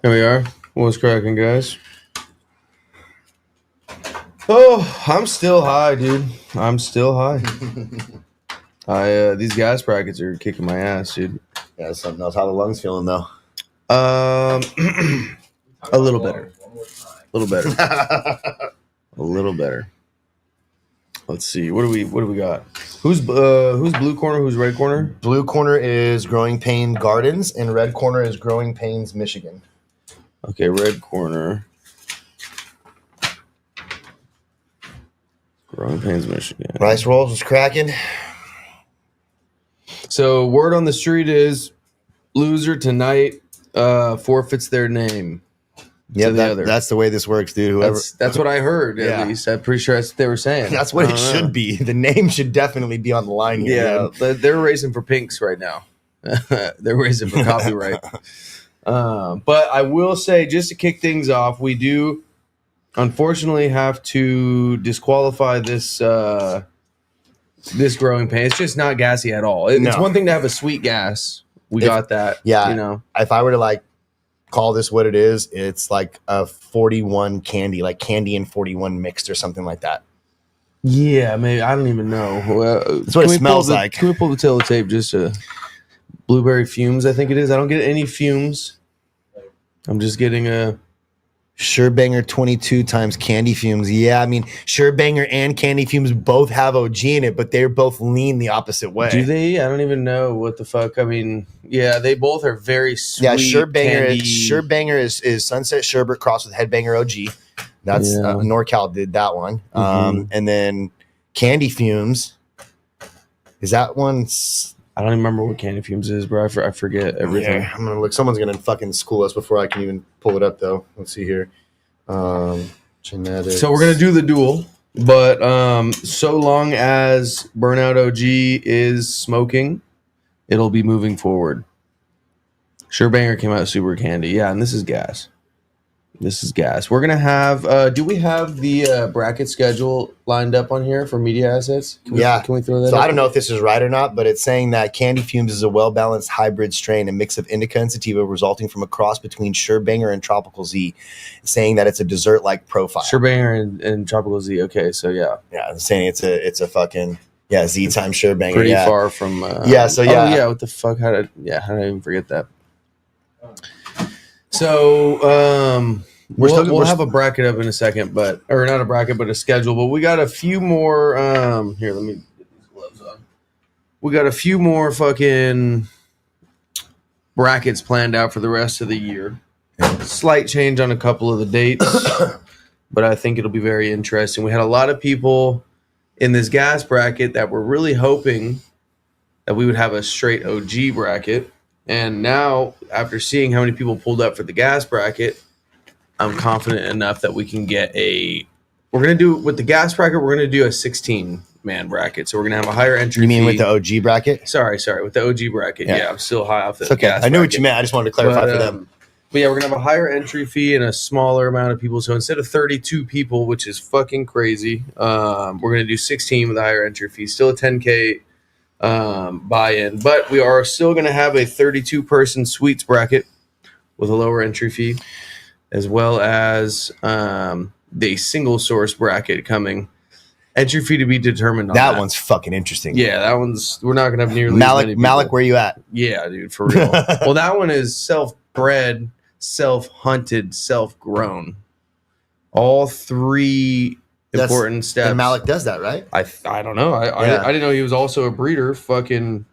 Here we are. What's cracking, guys? Oh, I'm still high, dude. I'm still high. These gas brackets are kicking my ass, dude. Yeah, that's something else. How the lungs feeling though? A little better. A little better. A little better. Let's see. What do we got? Who's blue corner? Who's red corner? Blue corner is Growing Pain Gardens, and red corner is Growing Pains Michigan. Okay, red corner. Growing Pains Michigan. Rice rolls was cracking. So word on the street is loser tonight forfeits their name. Yeah, that's the way this works, dude. Whoever that's what I heard. At least I'm pretty sure that's what they were saying. That's what it should be. The name should definitely be on the line here. Yeah, they're racing for pinks right now. They're racing for copyright. But I will say, just to kick things off, we do unfortunately have to disqualify this growing pain. It's just not gassy at all. It's one thing to have a sweet gas. We got that. Yeah. You know, if I were to call this what it is, it's like a 41 candy, like candy and 41 mixed or something like that. Yeah, maybe. I don't even know. That's what it smells like. Can we pull the tail of tape? Just blueberry fumes, I think it is. I don't get any fumes. I'm just getting a Surebanger 22 times candy fumes. Yeah, I mean, Surebanger and candy fumes both have OG in it, but they're both lean the opposite way. Do they? I don't even know what the fuck. I mean, yeah, they both are very sweet. Yeah, Surebanger is Sunset Sherbet crossed with Headbanger OG. That's NorCal did that one. And then candy fumes. Is that one? I don't even remember what candy fumes is, bro. I forget everything. Yeah, I'm gonna look. Someone's gonna fucking school us before I can even pull it up, though. Let's see here. Genetics. So we're gonna do the duel, but so long as Burnout OG is smoking, it'll be moving forward. Surebanger came out super candy, yeah, and this is gas. This is gas. We're gonna have. Do we have the bracket schedule lined up on here for media assets? Can we throw that? So I don't know if this is right or not, but it's saying that Candy Fumes is a well-balanced hybrid strain, a mix of indica and sativa, resulting from a cross between Surebanger and Tropical Z. It's saying that it's a dessert-like profile. Surebanger and Tropical Z. Okay, so yeah, it's saying it's a fucking Z times Surebanger. Pretty far from. What the fuck? How did I even forget that? So we'll have a bracket up in a second, or not a bracket, but a schedule. But we got a few more. Here, let me get these gloves on. We got a few more fucking brackets planned out for the rest of the year. Slight change on a couple of the dates, but I think it'll be very interesting. We had a lot of people in this gas bracket that were really hoping that we would have a straight OG bracket. And now, after seeing how many people pulled up for the gas bracket, I'm confident enough that we can get we're going to do, with the gas bracket, we're going to do a 16-man bracket. So we're going to have a higher entry fee. You mean with the OG bracket? Sorry, with the OG bracket. Yeah, I'm still high off the gas bracket. I knew what you meant. I just wanted to clarify for them. But yeah, we're going to have a higher entry fee and a smaller amount of people. So instead of 32 people, which is fucking crazy, we're going to do 16 with a higher entry fee. Still a 10K buy-in, but we are still going to have a 32-person sweets bracket with a lower entry fee, as well as the single source bracket coming. Entry fee to be determined on that. One's fucking interesting. Yeah, that one's, we're not going to have nearly as many people. Malik, where you at? Yeah, dude, for real. Well, that one is self-bred, self-hunted, self-grown. All three important steps. And Malik does that, right? I don't know. I didn't know he was also a breeder. Fucking,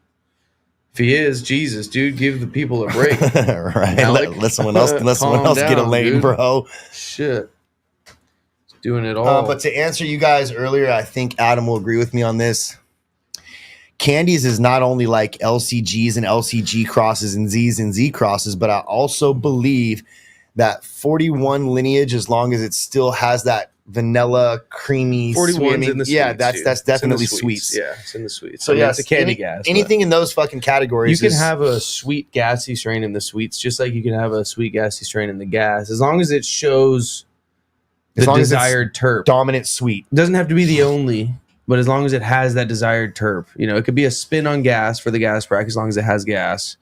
if he is, Jesus, dude, give the people a break. Right. Let someone else get a lane, dude. Bro. Shit. Doing it all. But to answer you guys earlier, I think Adam will agree with me on this. Candies is not only like LCGs and LCG crosses and Zs and Z crosses, but I also believe that 41 lineage, as long as it still has that vanilla, creamy, 41's in the sweets, that's definitely sweets. Yeah, it's in the sweets. So it's a candy gas. Anything in those fucking categories. You can have a sweet gassy strain in the sweets, just like you can have a sweet gassy strain in the gas, as long as it shows the desired terp. Dominant sweet. It doesn't have to be the only, but as long as it has that desired terp. You know, it could be a spin on gas for the gas bracket, as long as it has gas.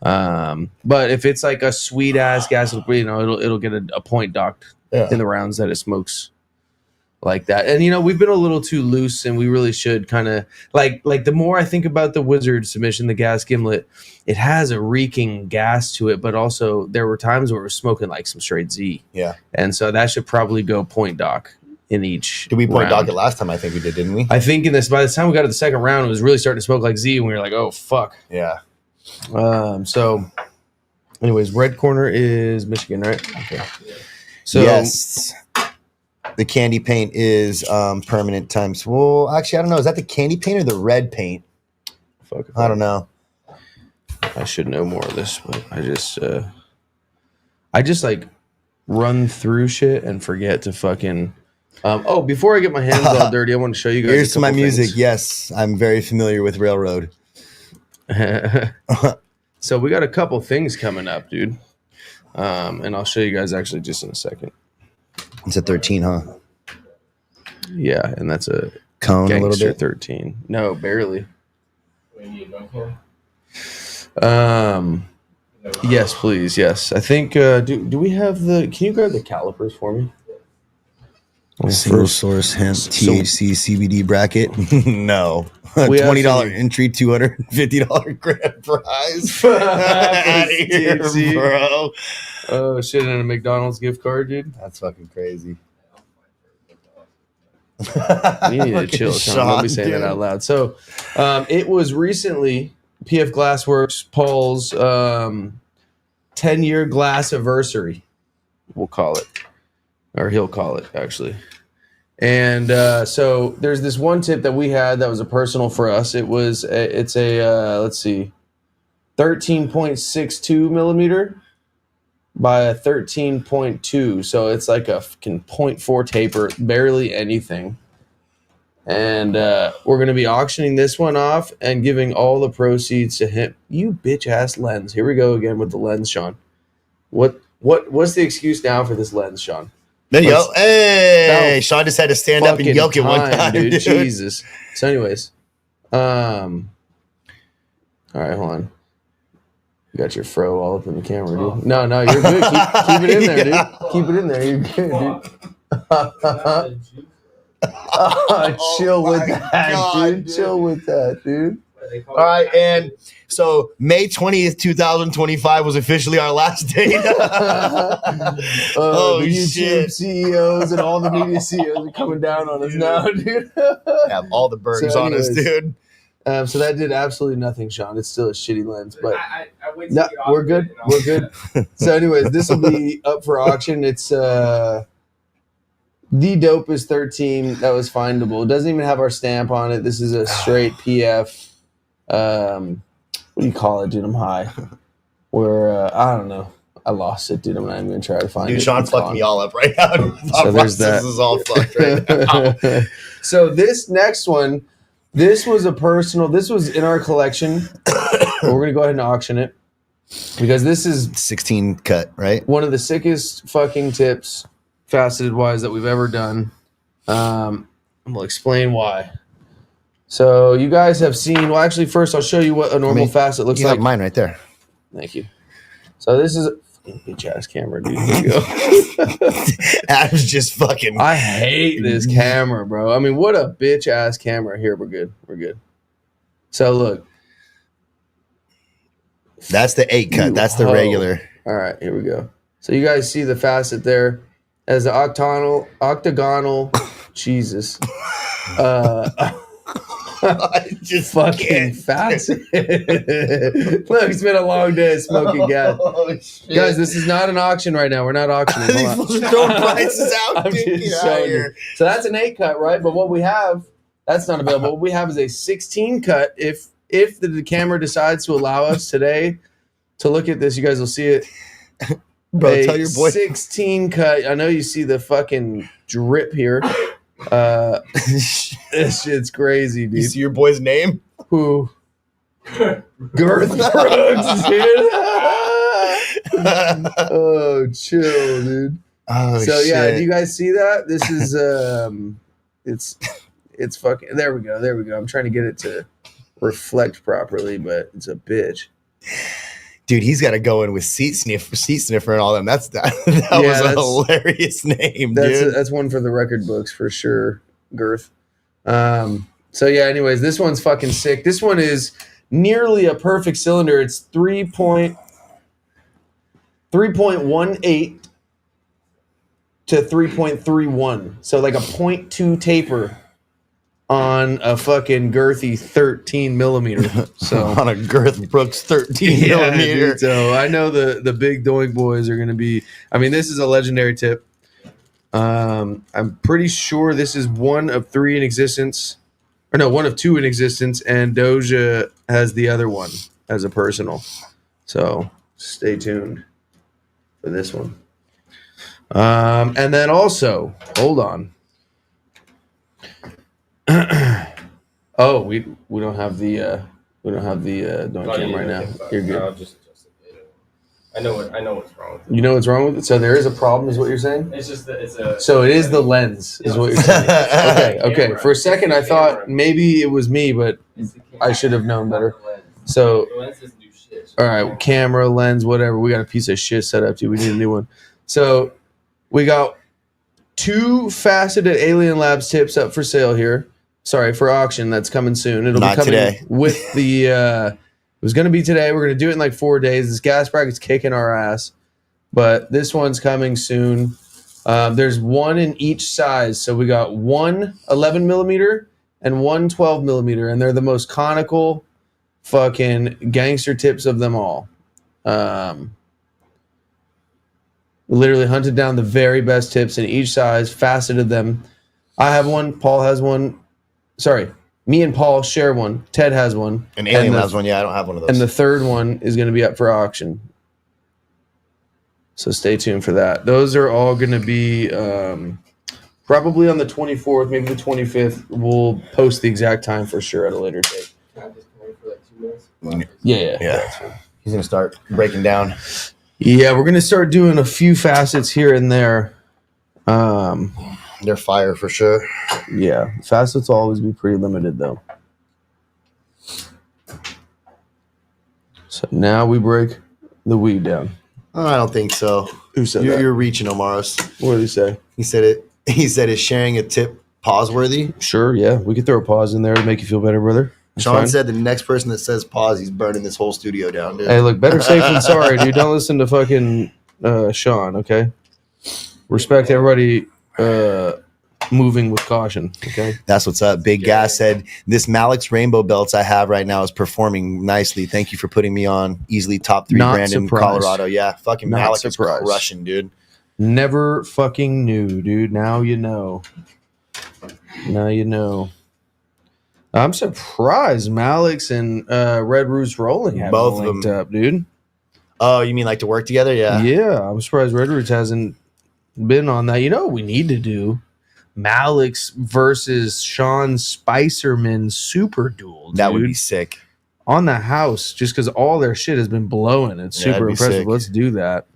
But if it's like a sweet ass gas, it'll get a point docked in the rounds that it smokes like that. And we've been a little too loose, and we really should kind of like the more I think about the Wizard submission, the gas gimlet, it has a reeking gas to it, but also there were times where it was smoking like some straight Z. Yeah. And so that should probably go point dock in each. Did we point round. dock it last time? I think we did, didn't we? I think by the time we got to the second round, it was really starting to smoke like Z, and we were like, oh fuck. Yeah. So anyways, red corner is Michigan, right? Okay. So yes. The candy paint is permanent times. Well, actually, I don't know. Is that the candy paint or the red paint? Fuck. I don't know. I should know more of this, but I just like run through shit and forget to fucking. Before I get my hands all dirty, I want to show you guys. Here's my music. Yes, I'm very familiar with Railroad. So we got a couple things coming up, dude. And I'll show you guys actually just in a second. It's a 13, huh? Yeah, and that's a cone a little bit. 13. No, barely. Yes, please. Yes, I think. Do we have the? Can you grab the calipers for me? Single source hemp THC CBD bracket. No, $20 entry, $250 grand prize. Out of here, bro. Oh shit! And a McDonald's gift card, dude. That's fucking crazy. You need to chill. Don't be saying that out loud. So, it was recently PF Glassworks Paul's 10-year glass anniversary. We'll call it, or he'll call it actually. And so there's this one tip that we had that was a personal for us. It's a let's see, 13.62 millimeter by a 13.2. So it's like a fucking 0.4 taper, barely anything. And we're going to be auctioning this one off and giving all the proceeds to him. You bitch ass lens. Here we go again with the lens, Sean. What's the excuse now for this lens, Sean? There you go. Hey, Sean just had to stand up and yelk it one time, dude. Jesus. So anyways, all right, hold on. You got your fro all up in the camera, dude. No, you're good. Keep it in there, dude. Keep it in there. You're good, dude. Chill with that, dude. Chill with that, dude. All right, and so May 20th, 2025 was officially our last day. The YouTube CEOs and all the media CEOs are coming down on us now, dude. Have all the burdens on us, dude. So that did absolutely nothing, Sean. It's still a shitty lens, but no, we're good. We're good. So anyways, this will be up for auction. It's the dopest 13 that was findable. It doesn't even have our stamp on it. This is a straight PF. What do you call it, dude? I'm high. Where I don't know. I lost it, dude. I'm not even gonna try to find it. Dude, Sean's fucking me all up right now. So there's that. This is all fucked right now. So this next one, this was in our collection. We're gonna go ahead and auction it because this is 16 cut, right? One of the sickest fucking tips, faceted wise, that we've ever done. I'm gonna explain why. So you guys have seen. Well, actually, first I'll show you what a normal facet looks like. Mine right there. Thank you. So this is a bitch ass camera, dude. Here you go. Adam's just fucking. I hate this camera, bro. I mean, what a bitch ass camera. Here, we're good. We're good. So look. That's the 8 cut. That's the regular. All right, here we go. So you guys see the facet there as the octagonal. Jesus. Just fucking facet. Look, it's been a long day of smoking gas. Guys, this is not an auction right now. We're not auctioning. These are throwing prices out. So that's an 8 cut, right? But what we have, that's not available. What we have is a 16 cut. If the camera decides to allow us today to look at this, you guys will see it. Bro, tell your boy. 16 cut. I know you see the fucking drip here. This shit's crazy, dude. You see your boy's name? Who? Girth Brooks, dude. Oh, chill, dude. Oh, so shit. yeah, do you guys see that? This is it's fucking. There we go. I'm trying to get it to reflect properly, but it's a bitch. Dude, he's got to go in with seat sniffer and all them. That was a hilarious name, dude. That's one for the record books for sure, Girth. So yeah, anyways, this one's fucking sick. This one is nearly a perfect cylinder. It's 3.18 to 3.31. So like a 0.2 taper on a fucking girthy 13 millimeter. So on a Girth Brooks 13 millimeter. Dude, so I know the big doink boys are going to be, I mean, this is a legendary tip. I'm pretty sure this is one of 3 in existence, or no, one of 2 in existence, and Doja has the other one as a personal. So stay tuned for this one. And then also, hold on. Oh, we don't have the doink cam right now. You're good. I'll just adjust it. I know what's wrong with it. You know what's wrong with it? So there is a problem, is what you're saying? It's just that it's a. So it is the lens, is what you're saying. Okay. For a second, I thought maybe it was me, but I should have known better. So, The lens doesn't do shit. all right, camera, lens, whatever. We got a piece of shit set up, too. We need a new one. So we got 2 faceted Alien Labs tips up for sale here. Sorry, for auction. That's coming soon. It'll Not be coming today. with the. It was going to be today. We're going to do it in like 4 days. This gas bracket's kicking our ass, but this one's coming soon. There's one in each size, so we got one 11 millimeter and one 12 millimeter, and they're the most conical, fucking gangster tips of them all. We literally hunted down the very best tips in each size, faceted them. I have one. Paul has one. Sorry, me and Paul share one. Ted has one. And Alien has one. Yeah, I don't have one of those. And the third one is going to be up for auction. So stay tuned for that. Those are all going to be probably on the 24th, maybe the 25th. We'll post the exact time for sure at a later date. Can I just come in for like 2 minutes? Yeah. He's gonna start breaking down. Yeah, we're going to start doing a few facets here and there. They're fire for sure. Yeah, facets will always be pretty limited though. So now we break the weed down. I don't think so. Who said You're, that? you're reaching, Omaros. What did he say? He said it. He said, "Is sharing a tip pause worthy?" Sure, yeah. We could throw a pause in there to make you feel better, brother. That's Sean fine. said the next person that says pause, he's burning this whole studio down, dude. Hey, look, better safe than sorry, dude. Don't listen to fucking Sean, okay? Respect everybody moving with caution, okay? That's what's up. Big Gas said, "This Malik's Rainbow Belts I have right now is performing nicely. Thank you for putting me on. Easily top 3 Not brand in surprised. Colorado." Yeah, fucking Not Malik is surprised. crushing, dude. Never fucking knew, dude. Now you know. Now you know. I'm surprised Malik's and Red Roots Rolling have Both of linked them. up, dude. Oh, you mean like to work together? Yeah. Yeah, I'm surprised Red Roots hasn't been on that. You know what we need to do? Malik's versus Sean Spicerman Super Duel. Dude. That would be sick. On the house, just because all their shit has been blowing. It's Yeah, super that'd be impressive. sick. Let's do that.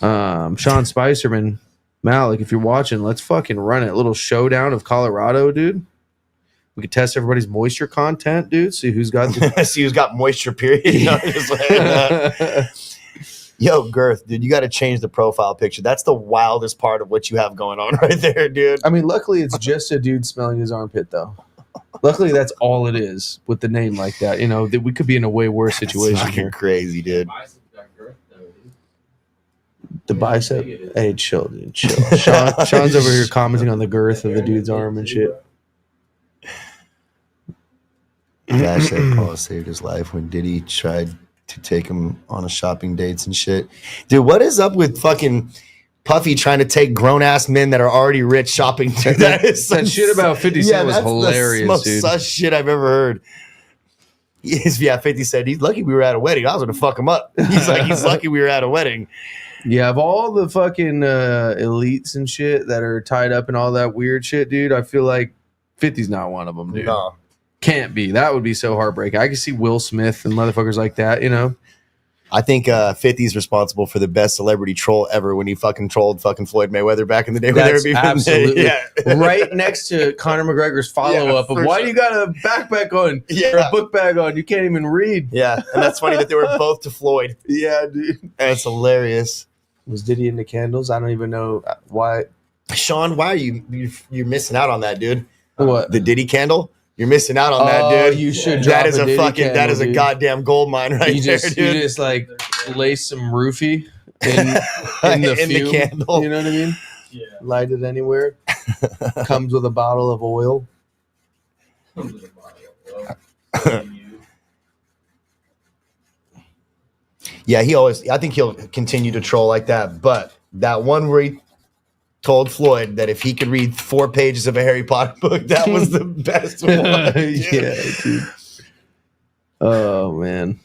Sean Spicerman, Malik, if you're watching, let's fucking run it. Little showdown of Colorado, dude. We could test everybody's moisture content, dude. See who's got the See who's got moisture, period. You know, just like, yo, Girth, dude, you got to change the profile picture. That's the wildest part of what you have going on right there, dude. I mean, luckily it's just a dude smelling his armpit, though. Luckily, that's all it is with the name like that. You know, that we could be in a way worse situation Fucking here. crazy, dude. The bicep. Hey, chill, dude. Chill. Sean's over here commenting on the girth of the dude's arm and shit. Dash said Paul saved his life when Diddy tried to take him on a shopping dates and shit. Dude, what is up with fucking Puffy trying to take grown-ass men that are already rich shopping? Dude, That shit about 50 Cent was that's hilarious, the most dude. sus shit I've ever heard. Yes, yeah, 50 said he's lucky we were at a wedding. I was gonna fuck him up. He's like, he's lucky we were at a wedding. Yeah, of all the fucking elites and shit that are tied up in all that weird shit, dude, I feel like 50's not one of them, dude. No. Can't be. That would be so heartbreaking. I can see Will Smith and motherfuckers like that, you know? I think 50 is responsible for the best celebrity troll ever when he fucking trolled fucking Floyd Mayweather back in the day. That's when absolutely yeah. right next to Conor McGregor's follow-up of why you got a backpack on or a book bag on? You can't even read. Yeah, and that's funny that they were both to Floyd. Yeah, dude. That's hilarious. Was Diddy into candles? I don't even know why. Sean, why are you're missing out on that, dude? What? The Diddy candle? You're missing out on that, dude. You should That drop is a Diddy fucking candle, that is a dude. goddamn gold mine right You there, just dude. you just like lace some roofie in the In the fume, candle. You know what I mean? Yeah. Light it anywhere. Comes with a bottle of oil. Yeah, I think he'll continue to troll like that. But that one where he told Floyd that if he could read 4 pages of a Harry Potter book, that was the best one. Yeah, dude. Oh man.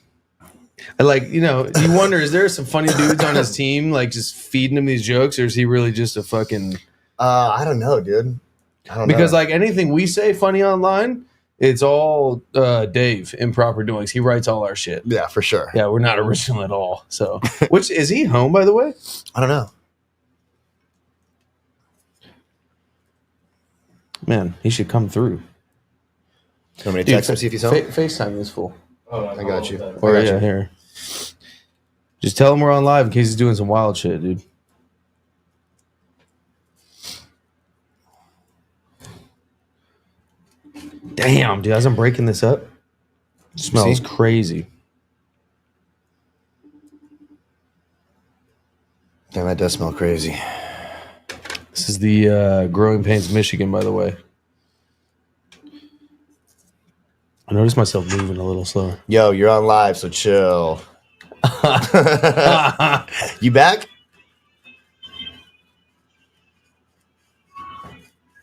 Like, you wonder, is there some funny dudes on his team like just feeding him these jokes, or is he really just a fucking I don't know, dude. Because like anything we say funny online, it's all Dave Improper Doings. He writes all our shit. Yeah, for sure. Yeah, we're not original at all. So, which is he home, by the way? I don't know. Man, he should come through. You want me to text him, see if he's home? FaceTime this fool. I got you. Or I got you. here. Just tell him we're on live in case he's doing some wild shit, dude. Damn, dude, as I'm breaking this up, it smells crazy. Damn, that does smell crazy. This is the Growing Pains, Michigan, by the way. I noticed myself moving a little slower. Yo, you're on live, so chill. You back?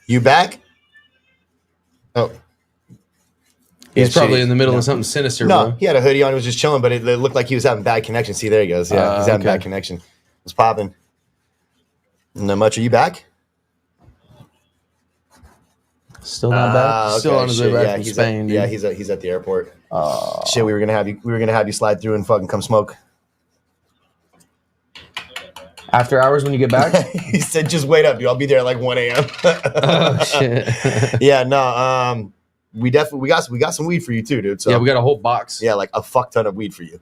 You back? Oh. He's probably shitty. in the middle of something sinister, No, bro. he had a hoodie on. He was just chilling, but it looked like he was having bad connection. See, there he goes. Yeah, he's having okay. bad connection. It's popping. Not much. Are you back? Still not back. Okay, Still on his way shit, back from Spain. yeah, dude. he's at the airport. Shit, we were gonna have you slide through and fucking come smoke. After hours when you get back? He said, "Just wait up, dude. I'll be there at like 1 a.m." Oh shit. Yeah, no. We got some weed for you too, dude. So Yeah, we got a whole box. yeah, like a fuck ton of weed for you.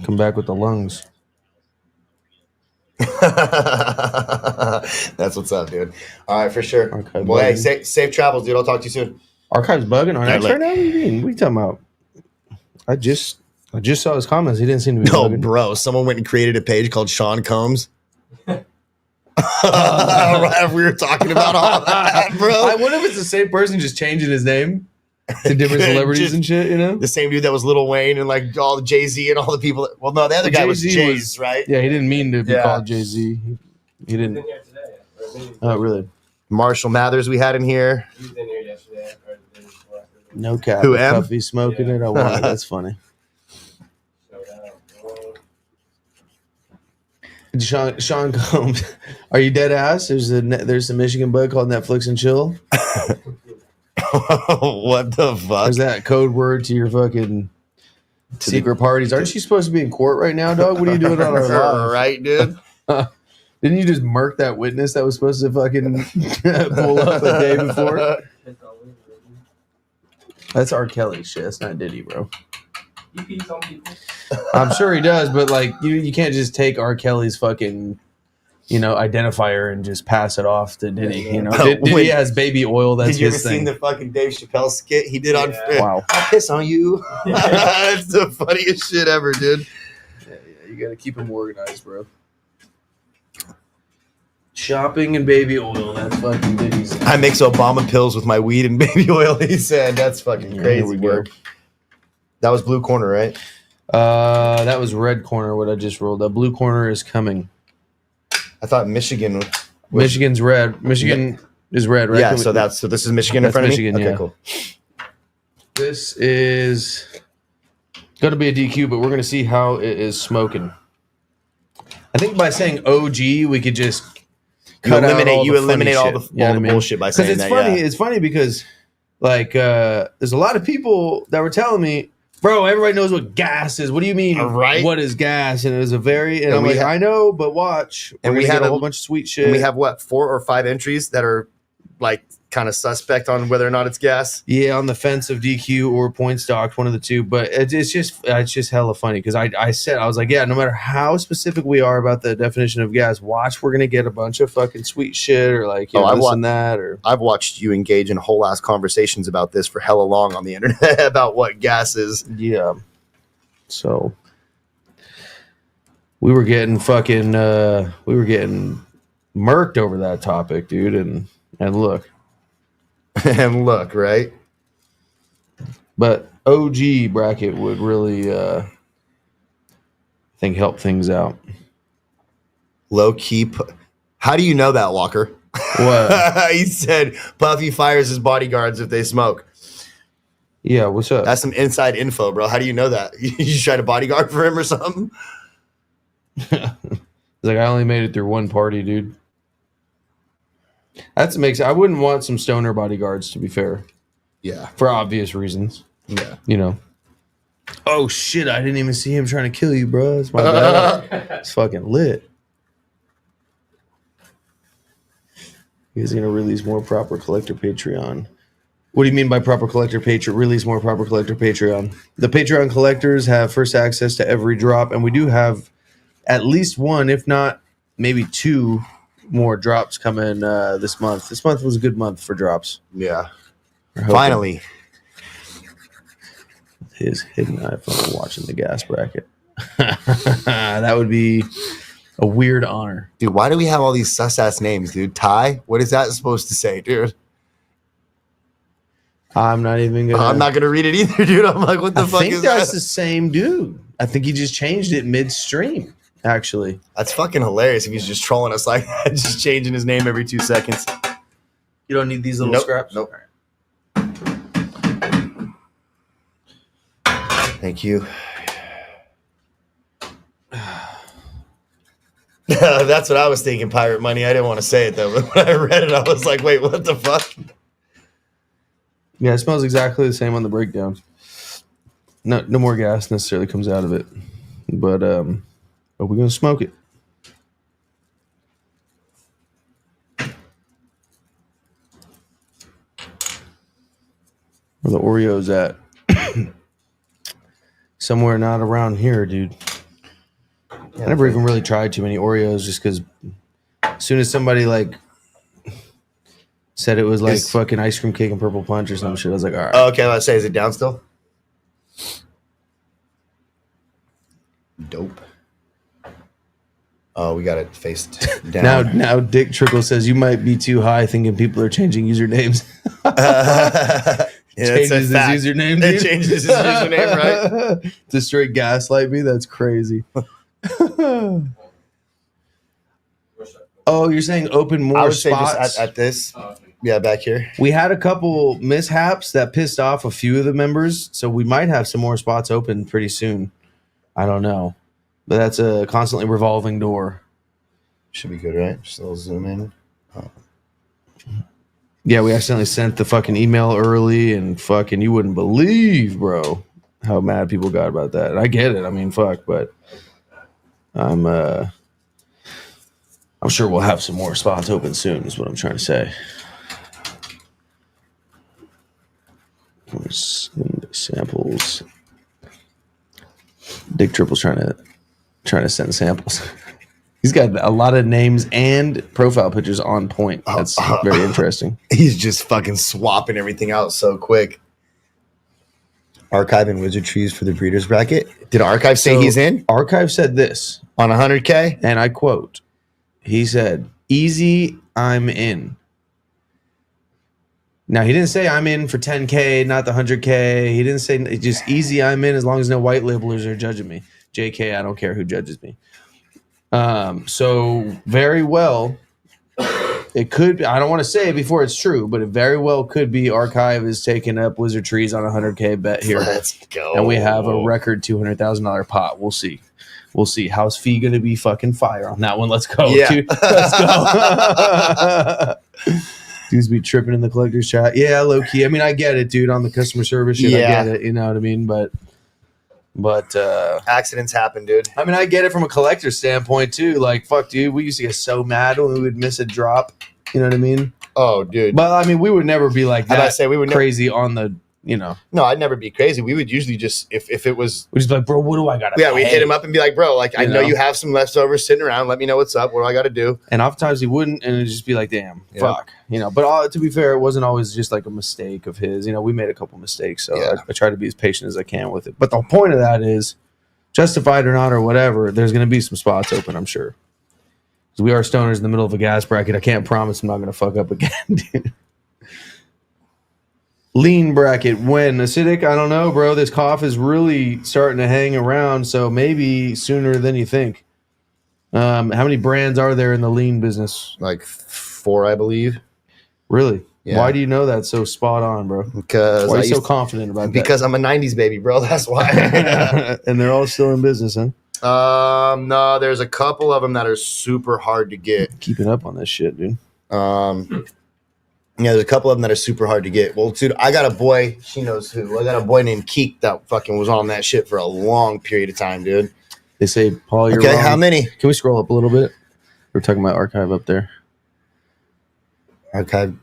Come back with the lungs. That's what's up, dude. All right, for sure. Okay, Well, hey, buddy. safe travels, dude. I'll talk to you soon. Archive's bugging on X like- right now? What do you mean? What are you talking about? I just saw his comments. He didn't seem to be No, bugging. bro. Someone went and created a page called Sean Combs. Right, we were talking about all that, bro. I wonder if it's the same person just changing his name to different celebrities Just- and shit, you know? The same dude that was Lil Wayne and like all the Jay-Z and all the people. Well, no, the other guy was Jay-Z Jay's, right? Yeah, he didn't mean to be Yeah. called Jay-Z. He didn't. in here today. Oh, really? Marshall Mathers we had in here. He was in here yesterday. Or the day before. No cap. Who, M? Puffy smoking Yeah. it. I wonder. That's funny. Showed out. Sean Combs, are you dead ass? There's a Michigan bud called Netflix and Chill. What the fuck? Is that code word to your fucking secret parties? Aren't you supposed to be in court right now, dog? What are you doing on our live? Right, dude? Didn't you just murk that witness that was supposed to fucking pull up the day before? That's R. Kelly shit. That's not Diddy, bro. You pees on people. I'm sure he does, but like you can't just take R. Kelly's fucking identifier and just pass it off to Diddy. You know, Diddy has baby oil. That's Did you ever his seen thing. the fucking Dave Chappelle skit he did on? Yeah. Wow. I'll piss on you. That's the funniest shit ever, dude. Yeah, you gotta keep him organized, bro. Shopping and baby oil. That's fucking Diddy's. I mix Obama pills with my weed and baby oil. He said that's fucking Here crazy we go. work. That was Blue Corner, right? That was red corner. What I just rolled up. Blue corner is coming. I thought Michigan. Was, Michigan's red. Michigan is red, right? yeah, Can we- so this is Michigan in That's front Michigan, of me. yeah. Okay, cool. This is going to be a DQ, but we're going to see how it is smoking. I think by saying OG, we could just cut out all You the eliminate funny all the shit. You know what I mean? bullshit by Because saying it's that. funny. Yeah. It's funny because like there's a lot of people that were telling me Bro, everybody knows what gas is. What do you mean? Right. What is gas? And it was a very, and And I'm we like, I know, but watch. And we have have a whole bunch of sweet shit. And we have what, 4 or 5 entries that are like kind of suspect on whether or not it's gas. Yeah, on the fence of DQ or point stocked, one of the two. But it's just hella funny because I was like, yeah, no matter how specific we are about the definition of gas, watch, we're gonna get a bunch of fucking sweet shit or like this and that. Or I've watched you engage in whole ass conversations about this for hella long on the internet about what gas is. Yeah. So we were getting murked over that topic, dude, and look. And look, right? But OG bracket would really I think help things out. Low key. How do you know that, Walker? What? He said Puffy fires his bodyguards if they smoke. Yeah, what's up? That's some inside info, bro. How do you know that? You just tried to bodyguard for him or something? Like, I only made it through one party, dude. I wouldn't want some stoner bodyguards, to be fair. Yeah. For obvious reasons. Yeah. You know. Oh shit, I didn't even see him trying to kill you, bro. It's my bad. It's fucking lit. He's gonna release more proper collector Patreon. What do you mean by proper collector Patreon? Release more proper collector Patreon. The Patreon collectors have first access to every drop, and we do have at least one, if not maybe 2 more drops coming this month. This month was a good month for drops. Yeah. Finally. His hidden iPhone watching the gas bracket. That would be a weird honor. Dude, why do we have all these sus-ass names, dude? Ty? What is that supposed to say, dude? I'm not even gonna. I'm not gonna read it either, dude. I'm like, what the fuck is that? I think that's the same dude. I think he just changed it midstream. Actually, that's fucking hilarious. If he's just trolling us like that, just changing his name every 2 seconds. You don't need these little scraps. Nope. Thank you. That's what I was thinking. Pirate money. I didn't want to say it though, but when I read it, I was like, wait, what the fuck? Yeah, it smells exactly the same on the breakdown. No more gas necessarily comes out of it, but we're gonna smoke it. Where the Oreos at? Somewhere not around here, dude. I never even really tried too many Oreos just because as soon as somebody like said it was like fucking ice cream cake and purple punch or some shit, I was like, all right. Oh, okay, let's say, is it down still? Dope. Oh, we got it faced down. Now Dick Trickle says you might be too high thinking people are changing usernames. Yeah, changes his username. It changes his username, right? To straight gaslight me. That's crazy. Oh, you're saying open more I would spots? say just at this. Yeah, back here. We had a couple mishaps that pissed off a few of the members, so we might have some more spots open pretty soon. I don't know. But that's a constantly revolving door. Should be good, right? Just a little zoom in. Oh. Yeah, we accidentally sent the fucking email early, and fucking you wouldn't believe, bro, how mad people got about that. And I get it. I mean, fuck, but I'm sure we'll have some more spots open soon, is what I'm trying to say. Send samples. Dick Triple's trying to send samples. He's got a lot of names and profile pictures on point. That's very interesting. He's just fucking swapping everything out so quick. Archive and wizard trees for the breeders bracket. Did Archive say he's in? Archive said this on 100K, and I quote: he said, "Easy, I'm in." Now, he didn't say I'm in for 10K, not the 100K. He didn't say just easy, I'm in as long as no white labelers are judging me. JK, I don't care who judges me. So very well, it could be, I don't want to say it before it's true, but it very well could be Archive is taking up Wizard Trees on a 100K bet here. Let's go. And we have a record $200,000 pot. We'll see. We'll see. House fee going to be fucking fire on that one. Let's go. Yeah. Dude. Let's go. Dudes be tripping in the collector's chat. Yeah, low key. I mean, I get it, dude, on the customer service shit. Yeah. I get it. You know what I mean? But But accidents happen, dude. I mean, I get it from a collector's standpoint too. Like, fuck, dude, we used to get so mad when we would miss a drop. You know what I mean? Oh, dude. But I mean, we would never be like that. I say we would crazy on the, you know. No, I'd never be crazy. We would usually just if it was. We just be like, bro, what do I gotta? Yeah, we'd hit him up and be like, bro, like I know know you have some leftovers sitting around. Let me know what's up. What do I got to do? And oftentimes he wouldn't, and it'd just be like, damn, fuck, you know. But to be fair, it wasn't always just like a mistake of his. You know, we made a couple mistakes, so I try to be as patient as I can with it. But the point of that is, justified or not or whatever, there's going to be some spots open, I'm sure. Because we are stoners in the middle of a gas bracket. I can't promise I'm not going to fuck up again, dude. Lean bracket. When acidic, I don't know, bro. This cough is really starting to hang around, so maybe sooner than you think. How many brands are there in the lean business? Like 4, I believe. Really? Yeah. Why do you know that so spot on, bro? Because why are you so confident about that? Because I'm a 90s baby, bro. That's why. And they're all still in business, huh? No, there's a couple of them that are super hard to get. Keeping up on this shit, dude. Yeah, there's a couple of them that are super hard to get. Well, dude, I got a boy. She knows who. I got a boy named Keek that fucking was on that shit for a long period of time, dude. They say, Paul, you're okay. wrong. How many? Can we scroll up a little bit? We're talking about archive up there. Archive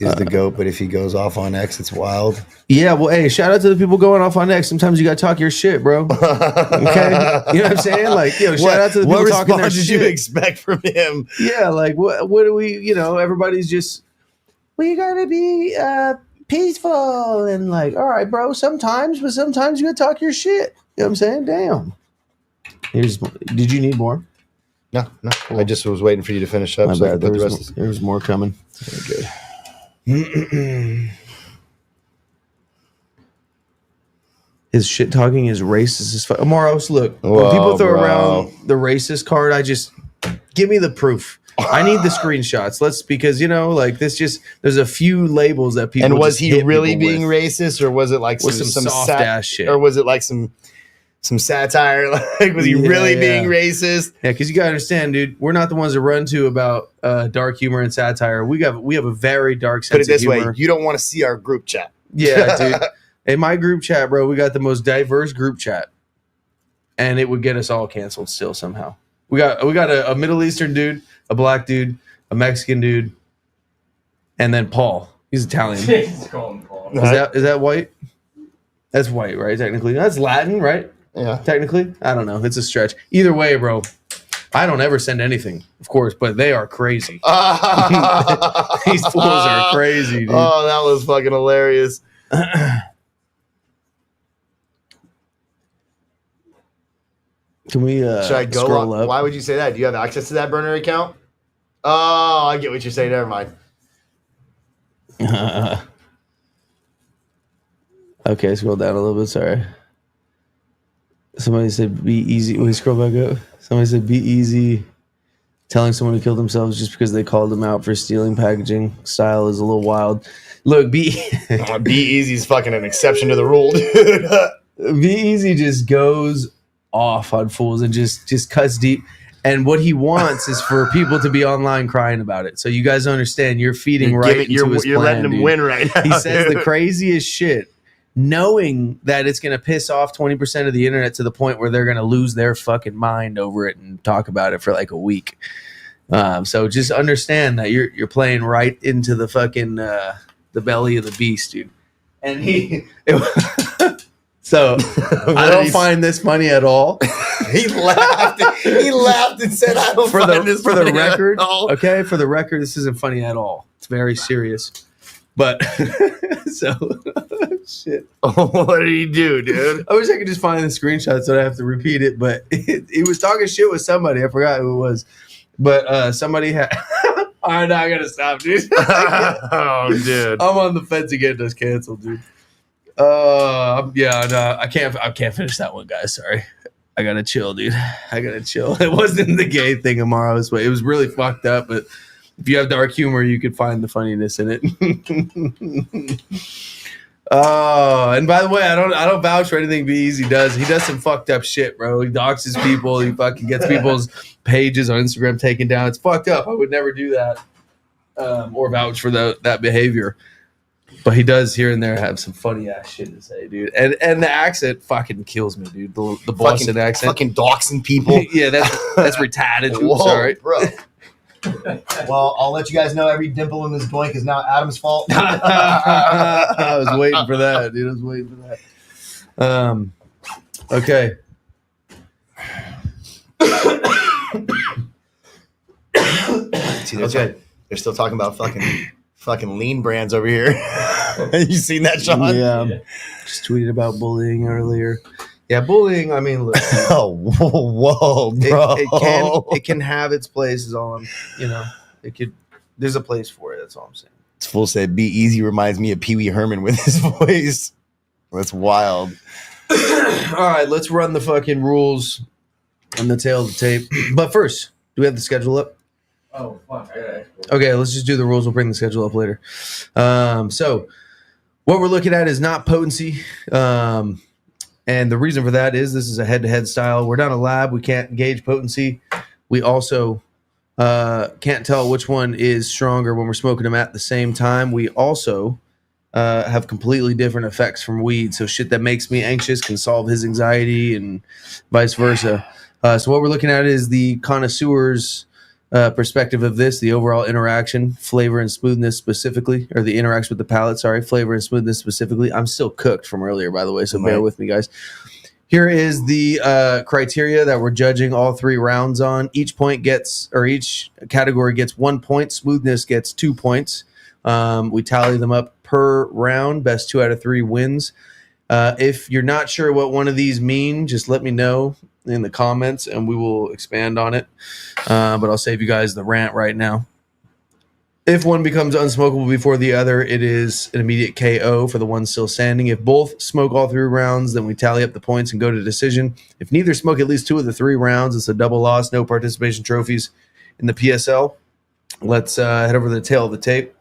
is the GOAT, but if he goes off on X, it's wild. Yeah, well, hey, shout out to the people going off on X. Sometimes you got to talk your shit, bro. Okay? You know what I'm saying? Like, yo, shout out to the people talking their shit. What did you expect from him? Yeah, like, what do we, you know, everybody's just, well, you got to be peaceful and like, all right, bro, sometimes, but sometimes you got to talk your shit. You know what I'm saying? Damn. Did you need more? No. Cool. I just was waiting for you to finish up. My So bad. There was more coming. Okay. His shit talking is racist as fuck. Moros, look, when Whoa, people throw bro. around the racist card, I just give me the proof. I need the screenshots. Because you know, like this there's a few labels that people. And was just he hit really people being with. racist, or was it like some soft ass shit, or was it like some satire? Like, was he really being racist? Yeah, because you gotta understand, dude. We're not the ones to run to about dark humor and satire. We have a very dark sense. Put it this of humor. way: you don't want to see our group chat. Yeah, dude. In my group chat, bro, we got the most diverse group chat, and it would get us all canceled still somehow. We got a Middle Eastern dude, a black dude, a Mexican dude, and then Paul. He's Italian. Just call him Paul. Is that white? That's white, right? Technically, that's Latin, right? Yeah. Technically, I don't know. It's a stretch. Either way, bro. I don't ever send anything, of course, but they are crazy. These fools are crazy, dude. Oh, that was fucking hilarious. Can we Should I go scroll up? Why would you say that? Do you have access to that burner account? Oh, I get what you're saying. Never mind. Okay, scroll down a little bit. Sorry. Somebody said be easy. Wait, scroll back up. Somebody said be easy. Telling someone to kill themselves just because they called them out for stealing packaging style is a little wild. Look, be easy is fucking an exception to the rule, dude. Be easy just goes off on fools and just cuts deep. And what he wants is for people to be online crying about it. So you guys understand, you're feeding into his You're plan, letting him dude. win right now. He says dude. the craziest shit, knowing that it's going to piss off 20% of the internet to the point where they're going to lose their fucking mind over it and talk about it for like a week. So just understand that you're playing right into the fucking the belly of the beast, dude. And so I don't find this funny at all. He laughed. He laughed and said, "I don't find this for the funny record." at all. Okay, for the record, this isn't funny at all. It's very serious. But so shit. Oh, what did he do, dude? I wish I could just find the screenshot so I have to repeat it. But he was talking shit with somebody. I forgot who it was. But somebody had. All right, now I gotta stop, dude. Oh, dude. I'm on the fence to get this canceled, dude. Yeah, no, I can't finish that one, guys. Sorry. I gotta chill, dude. I gotta chill. It wasn't the gay thing tomorrow's way. It was really fucked up, but if you have dark humor, you could find the funniness in it. Oh, and by the way, I don't vouch for anything Be Easy does. He does some fucked up shit, bro. He doxes people. He fucking gets people's pages on Instagram taken down. It's fucked up. I would never do that or vouch for that behavior. But he does here and there have some funny ass shit to say, dude. And the accent fucking kills me, dude. The Boston accent. Fucking doxing people. Yeah, that's retarded. Oops, Whoa, sorry. bro. Well, I'll let you guys know every dimple in this doink is now Adam's fault. I was waiting for that, dude. I was waiting for that. Okay. See, they're still talking about fucking lean brands over here. You seen that, Sean? Yeah. Just tweeted about bullying earlier. Yeah, bullying. I mean, look, oh, whoa, bro. It can have its place. Is all I'm. It could. There's a place for it. That's all I'm saying. It's full said. Be easy reminds me of Pee Wee Herman with his voice. That's wild. All right, let's run the fucking rules on the tail of the tape. But first, do we have the schedule up? Oh, fuck. Okay, let's just do the rules. We'll bring the schedule up later. So what we're looking at is not potency. And the reason for that is this is a head-to-head style. We're not a lab. We can't gauge potency. We also can't tell which one is stronger when we're smoking them at the same time. We also have completely different effects from weed. So shit that makes me anxious can solve his anxiety and vice versa. So what we're looking at is the connoisseur's perspective of this, the overall interaction, flavor and smoothness specifically, or the interaction with the palate, flavor and smoothness specifically. I'm still cooked from earlier, by the way, so bear with me, guys. Here is the criteria that we're judging all 3 rounds on. Each category gets 1 point. Smoothness gets 2 points. We tally them up per round. Best 2 out of 3 wins. If you're not sure what one of these mean, just let me know in the comments and we will expand on it. But I'll save you guys the rant right now. If one becomes unsmokable before the other, it is an immediate KO for the one still standing. If both smoke all 3 rounds, then we tally up the points and go to decision. If neither smoke at least 2 of the 3 rounds, it's a double loss, no participation trophies in the PSL. Let's head over to the tail of the tape.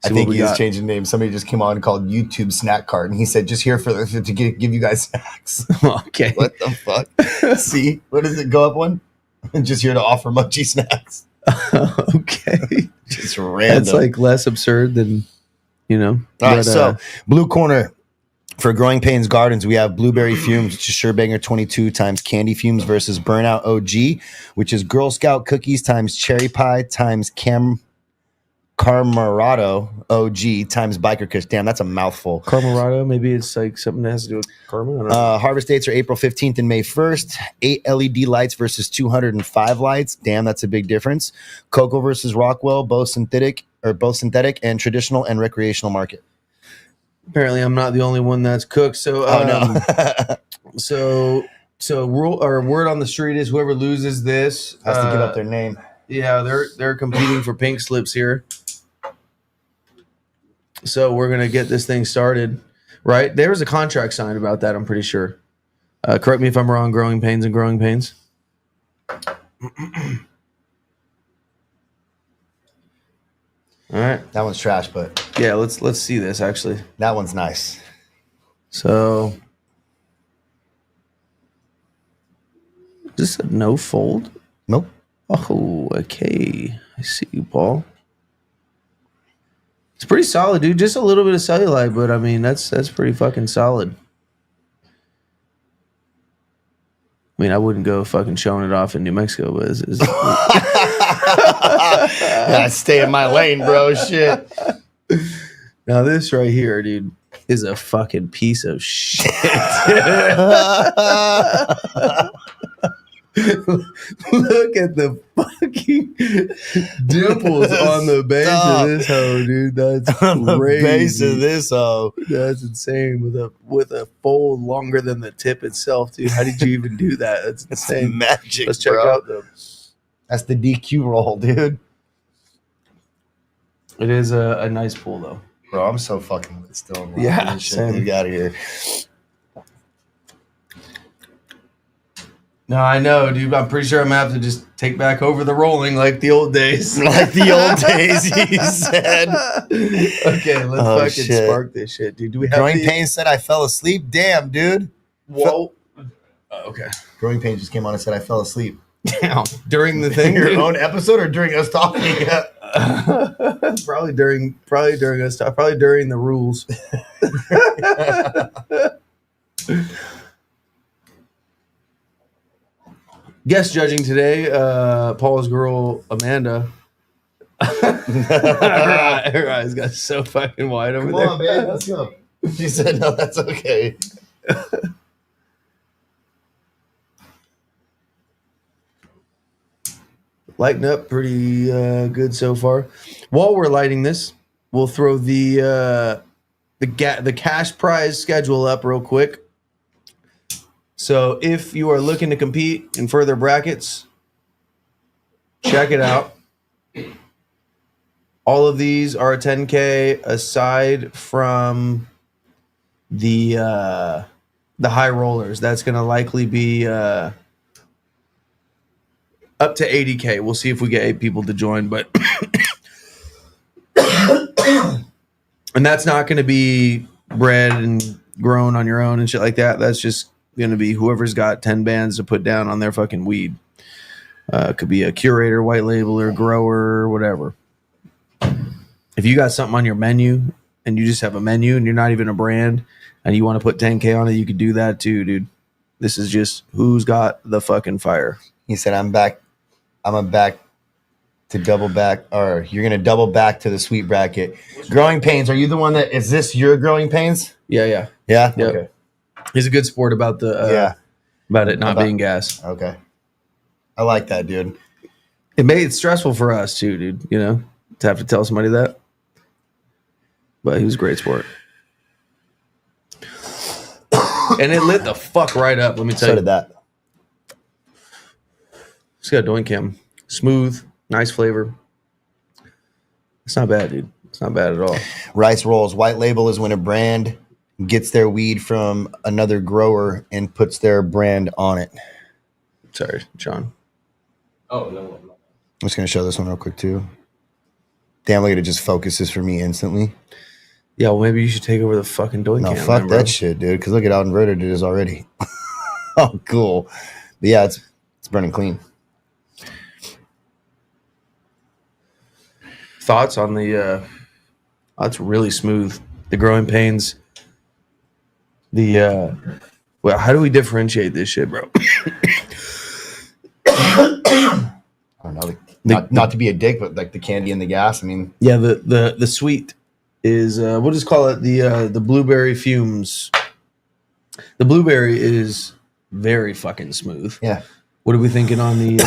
I think he is changing names. Somebody just came on and called YouTube Snack Cart, and he said, just here to give you guys snacks. Okay. What the fuck? See? What does it go up one? Just here to offer munchie snacks. Okay. Just random. That's like less absurd than, All right, so blue corner for Growing Pains Gardens, we have Blueberry Fumes, which is Surebanger 22 times Candy Fumes versus Burnout OG, which is Girl Scout Cookies times Cherry Pie times Carmarado OG times Biker Kush. Damn, that's a mouthful. Carmarado, maybe it's like something that has to do with karma. I don't know. Harvest dates are April 15th and May 1st. 8 LED lights versus 205 lights. Damn, that's a big difference. Cocoa versus Rockwell, both synthetic and traditional and recreational market. Apparently, I'm not the only one that's cooked. So, so rule or word on the street is whoever loses this has to give up their name. Yeah, they're competing for pink slips here. So we're gonna get this thing started, right? There was a contract signed about that. I'm pretty sure. Correct me if I'm wrong. Growing Pains and Growing Pains. All right, that one's trash, but yeah, let's see this actually. That one's nice. So, is this a no fold? Nope. Oh, okay. I see you, Paul. It's pretty solid, dude. Just a little bit of cellulite, but I mean that's pretty fucking solid. I mean, I wouldn't go fucking showing it off in New Mexico, but I stay in my lane, bro. Shit. Now this right here, dude, is a fucking piece of shit. Look at the fucking dimples on the base of this hoe, dude. That's on the crazy. Base of this hoe. That's insane. With a fold longer than the tip itself, dude. How did you even do that? That's insane. Magic. Let's check bro. out the. That's the DQ roll, dude. It is a nice pull though, bro. I'm so fucking lit still. Yeah, shit. Get out of here. No, I know, dude. I'm pretty sure I'm gonna have to just take back over the rolling like the old days. Like the old days, he said. Okay, let's fucking spark this shit, dude. Do we have Growing Pains said I fell asleep? Damn, dude. Whoa. Okay. Growing Pains just came on and said I fell asleep. Damn. During the thing? Your own episode or during us talking? Probably during us, probably during the rules. Guest judging today, Paul's girl Amanda. Her eyes got so fucking wide over there. Come on, babe, let's go. She said, "No, that's okay." Lighting up pretty good so far. While we're lighting this, we'll throw the cash prize schedule up real quick. So if you are looking to compete in further brackets, check it out. All of these are 10K aside from the high rollers. That's going to likely be up to 80K. We'll see if we get 8 people to join, but and that's not going to be bred and grown on your own and shit like that. That's just going to be whoever's got 10 bands to put down on their fucking weed. Could be a curator, white labeler, grower, whatever. If you got something on your menu and you just have a menu and you're not even a brand and you want to put 10K on it, you could do that too, dude. This is just who's got the fucking fire. He said, I'm back to double back, or you're going to double back to the sweet bracket. Growing Pains, are you the one that, is this your Growing Pains? Yeah. Yeah? Yep. Okay. He's a good sport about the about it not being gas. Okay. I like that, dude. It made it stressful for us too, dude, you know, to have to tell somebody that. But he was a great sport. And it lit the fuck right up, let me tell you. So did that. It's got a doink cam. Smooth, nice flavor. It's not bad, dude. It's not bad at all. Rice rolls. White label is when a brand gets their weed from another grower and puts their brand on it. Sorry, John. Oh, no. I'm just going to show this one real quick, too. Damn, look at it. Just focuses for me instantly. Yeah, well, maybe you should take over the fucking doink No, cam. fuck then, bro. that shit, dude. Because look at how inverted it is already. Oh, cool. But yeah, it's burning clean. Thoughts on the it's really smooth. The Growing Pains. The well, how do we differentiate this shit, bro? I don't know. Not to be a dick, but like the candy and the gas. I mean, Yeah, the sweet is we'll just call it the blueberry fumes. The blueberry is very fucking smooth. yeah, What are we thinking on the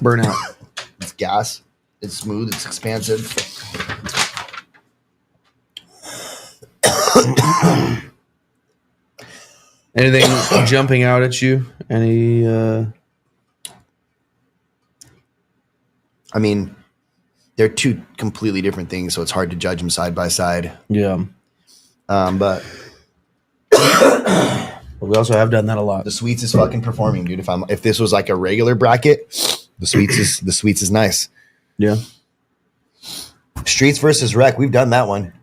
Burnout? it's gas. It's smooth. It's expansive. Anything jumping out at you? Any I mean, they're two completely different things, so it's hard to judge them side by side. yeah. But But we also have done that a lot. the sweets is fucking performing, dude. If this was like a regular bracket, the sweets is nice. Yeah. Streets versus Rec, we've done that one.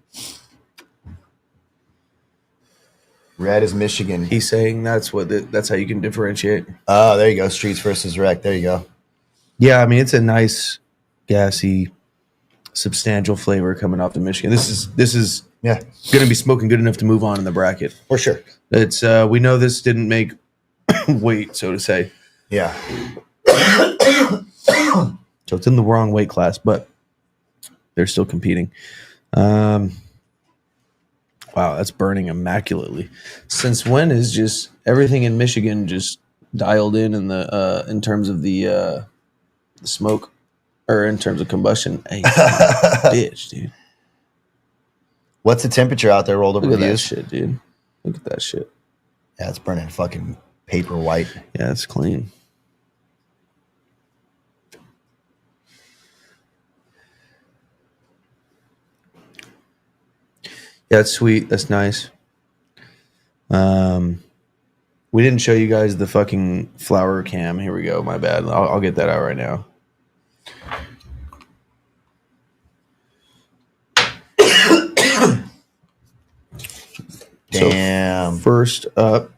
Red is Michigan. He's saying that's how you can differentiate. Oh, there you go. Streets versus Rec. There you go. Yeah, I mean it's a nice, gassy, substantial flavor coming off the Michigan. This is Yeah, gonna be smoking good enough to move on in the bracket. for sure. It's we know this didn't make weight, so to say. Yeah. So it's in the wrong weight class, but they're still competing. Wow, that's burning immaculately. Since when is just everything in Michigan just dialed in the in terms of the smoke or in terms of combustion? Hey, bitch, dude. What's the temperature out there rolled up Look at that reviews? shit, dude. Look at that shit. Yeah, it's burning fucking paper white. Yeah, it's clean. Yeah, that's sweet. That's nice. We didn't show you guys the fucking flower cam. Here we go. My bad. I'll get that out right now. Damn. First up,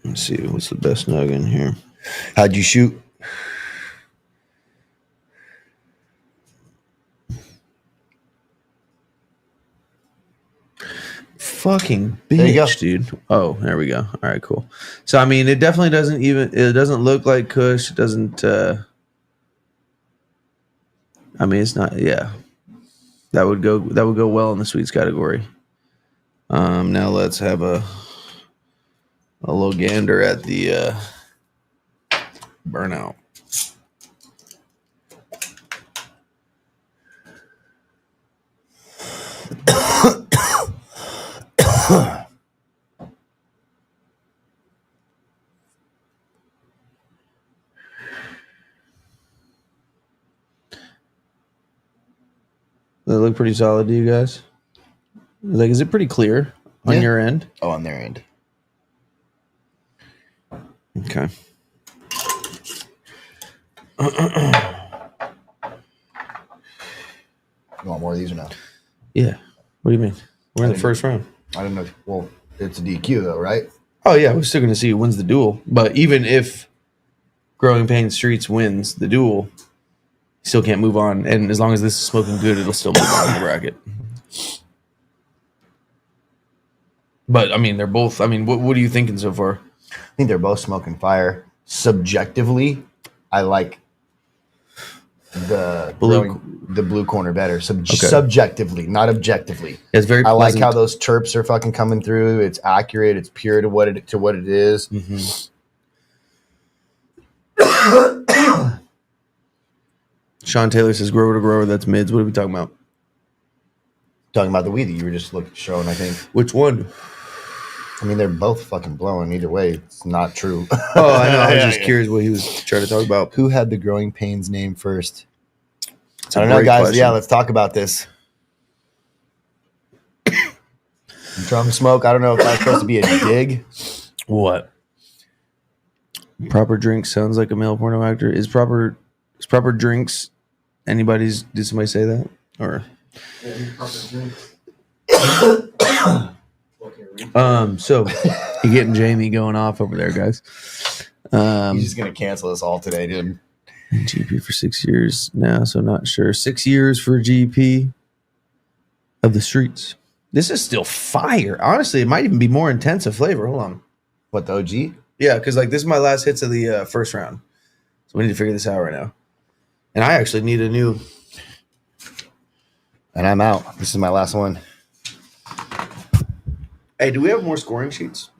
let's see what's the best nug in here. How'd you shoot? fucking There you go. bitch, dude. Oh, there we go. All right, cool. So I mean, it definitely doesn't look like Kush. It doesn't. I mean, it's not. Yeah, that would go well in the sweets category. Now let's have a little gander at the Burnout. They look pretty solid to you guys? Like, is it pretty clear on your end? Oh, on their end. Okay. You want more of these or no? Yeah. What do you mean? We're in the first round. I don't know. Well, it's a DQ though, right? Oh yeah, we're still going to see who wins the duel. But even if Growing Pain Streets wins the duel, he still can't move on. And as long as this is smoking good, it'll still move on in the bracket. But I mean, they're both. I mean, what are you thinking so far? I think they're both smoking fire. Subjectively, I like the blue corner better. Subjectively, not objectively. It's very. I like pleasant. how those terps are fucking coming through. It's accurate. It's pure to what it is. Mm-hmm. Sean Taylor says grower to grower. That's mids. What are we talking about? Talking about the weed that you were just showing, I think. Which one? I mean, they're both fucking blowing. Either way, it's not true. Oh, I know. I was just curious what he was trying to talk about. Who had the Growing Pains name first? It's a I don't know, great guys. question. Yeah, let's talk about this. Drum smoke. I don't know if that's supposed to be a dig. What? Proper drinks sounds like a male porno actor. Is proper drinks anybody's? Did somebody say that? Or so you're getting Jamie going off over there, guys. He's just gonna cancel us all today, dude. GP for 6 years now, so not sure. 6 years for GP of the streets. This is still fire. Honestly, it might even be more intense of flavor. Hold on. What, the OG? Yeah, because like this is my last hits of the first round, so we need to figure this out right now. And I actually need a new. And I'm out. This is my last one. Hey, do we have more scoring sheets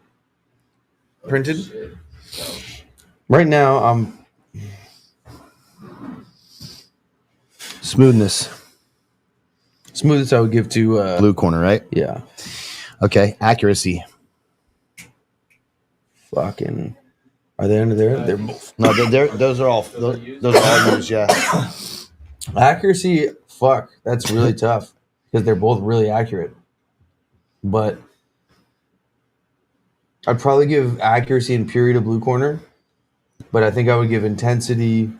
printed? Right now, I'm Smoothness. smoothest I would give to Blue corner, right? Yeah, Okay. Accuracy. fucking. Are they under there? They're both. No, those are all used, yeah. Accuracy. Fuck, that's really tough because they're both really accurate. But I'd probably give accuracy and purity to blue corner, but I think I would give intensity,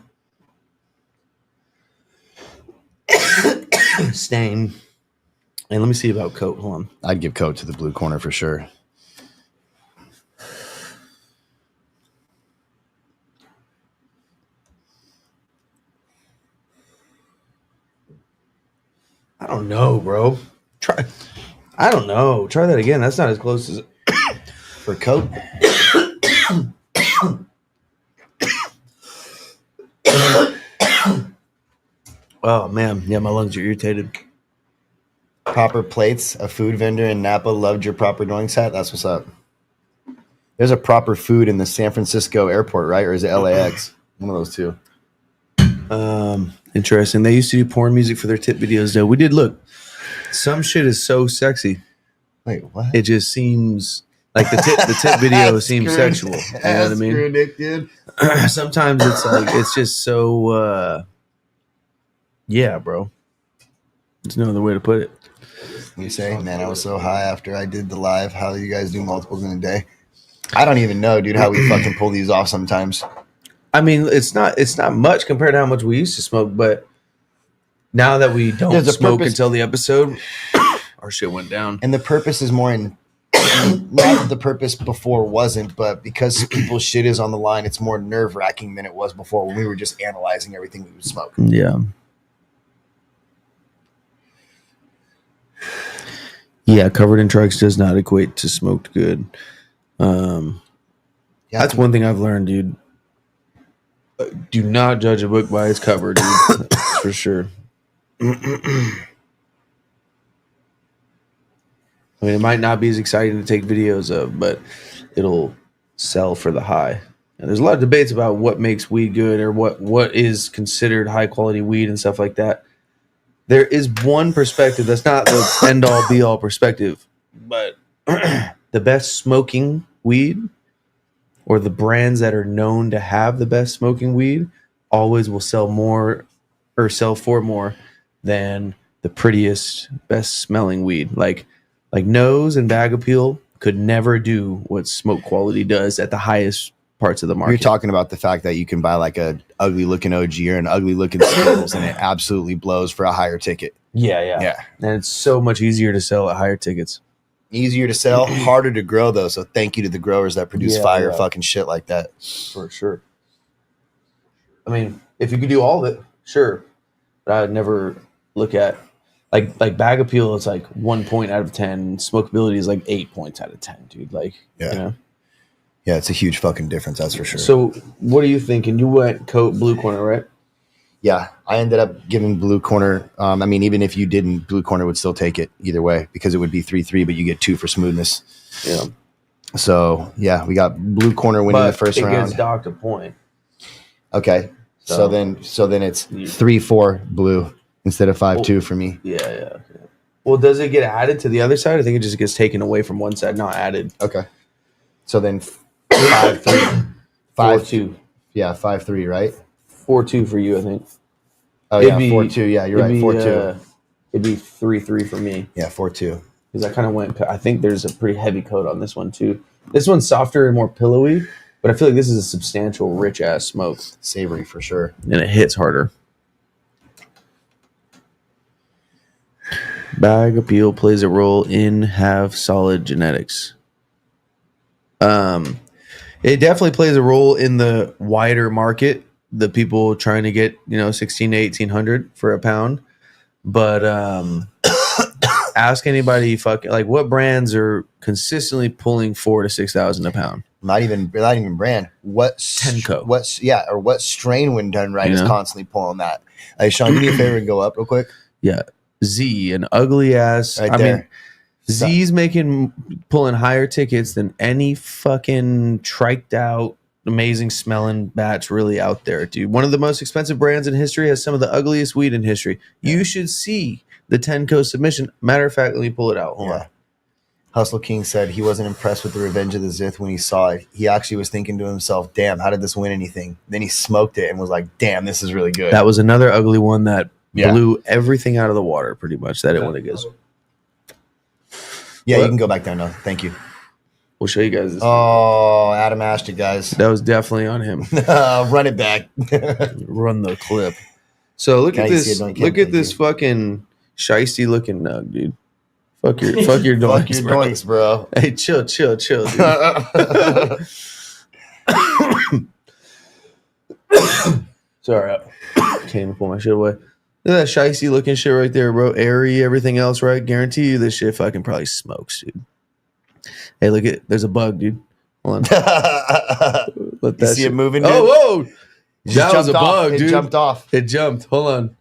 stain, and let me see about coat. Hold on. I'd give coat to the blue corner for sure. I don't know, bro. I don't know. Try that again. That's not as close as For coat, Oh man, yeah, my lungs are irritated. proper plates, a food vendor in Napa loved your proper doings hat. That's what's up. There's a proper food in the San Francisco airport, right? Or is it LAX? One of those two. Interesting. They used to do porn music for their tip videos, though. We did look. Some shit is so sexy. Wait, what? It just seems like the tip video seems sexual. You know what I mean? Screw Nick, dude. Sometimes it's like it's just so yeah, bro. There's no other way to put it. You say, man, I was so high after I did the live. How you guys do multiples in a day? I don't even know, dude, how we fucking pull these off sometimes. I mean, it's not much compared to how much we used to smoke, but now that we don't smoke until the episode, our shit went down. And the purpose is more in not that the purpose before wasn't, but because people's shit is on the line, it's more nerve wracking than it was before when we were just analyzing everything we would smoke. Yeah. Yeah, covered in trikes does not equate to smoked good. That's one thing I've learned, dude. Do not judge a book by its cover, dude. That's for sure. I mean, it might not be as exciting to take videos of, but it'll sell for the high. And there's a lot of debates about what makes weed good or what is considered high quality weed and stuff like that. There is one perspective that's not the end all be all perspective, but the best smoking weed or the brands that are known to have the best smoking weed always will sell more or sell for more than the prettiest, best smelling weed. Like Nose and Bag Appeal could never do what smoke quality does at the highest parts of the market. You're talking about the fact that you can buy like a ugly looking OG or an ugly looking Skittles and it absolutely blows for a higher ticket. Yeah. And it's so much easier to sell at higher tickets. Easier to sell, harder to grow though. So thank you to the growers that produce fire fucking shit like that. For sure. I mean, if you could do all of it, sure. But I would never look at like Bag Appeal, it's like 1 point out of 10. Smokability is like 8 points out of 10, dude. Like, yeah. You know? Yeah, it's a huge fucking difference, that's for sure. So what are you thinking? You went coat Blue Corner, right? Yeah, I ended up giving Blue Corner. I mean, even if you didn't, Blue Corner would still take it either way because it would be 3-3, but you get 2 for smoothness. Yeah. So, yeah, we got Blue Corner winning the first round. It gets docked a point. Okay. So then it's 3-4 Blue instead of 5-2 for me. Yeah. Okay. Well, does it get added to the other side? I think it just gets taken away from one side, not added. Okay. So then 5-3. 5-2. Yeah, 5-3, right? 4-2 for you, I think. Oh, yeah, 4-2. Yeah, you're right. 4-2. It'd be 3-3 for me. Yeah, 4-2. Because I kind of went. I think there's a pretty heavy coat on this one too. This one's softer and more pillowy, but I feel like this is a substantial, rich ass smoke. Savory for sure, and it hits harder. Bag Appeal plays a role in have solid genetics. It definitely plays a role in the wider market. The people trying to get 16 to 1800 for a pound, but ask anybody like what brands are consistently pulling 4,000 to 6,000 a pound. Not even brand. What Tenco? What strain when done right is constantly pulling that. Hey Sean, do me a favor and go up real quick. Yeah, Z, an ugly ass. Right there. Mean, Z's pulling higher tickets than any fucking triked out, amazing smelling batch really out there, dude. One of the most expensive brands in history has some of the ugliest weed in history. You should see the Tenco submission. Matter of fact, let me pull it out. Hold on. Hustle King said he wasn't impressed with the Revenge of the Zith when he saw it. He actually was thinking to himself, damn, how did this win anything? Then he smoked it and was like, damn, this is really good. That was another ugly one that blew everything out of the water, pretty much. That it when it goes. Yeah, you can go back down now. Thank you. We'll show you guys this. Oh, Adam Ashton, guys. That was definitely on him. Run it back. Run the clip. So look at this. Look at this fucking shiesty looking nug, dude. Fuck your doinks, Fuck your doinks, bro. Hey, chill, dude. Sorry, I can't even pull my shit away. Look at that shiesty looking shit right there, bro. Airy, everything else, right? Guarantee you this shit fucking probably smokes, dude. Hey, look at there's a bug, dude. Hold on. Let that see it moving, dude? Oh, whoa! That was a bug, dude. It jumped off. It jumped. Hold on.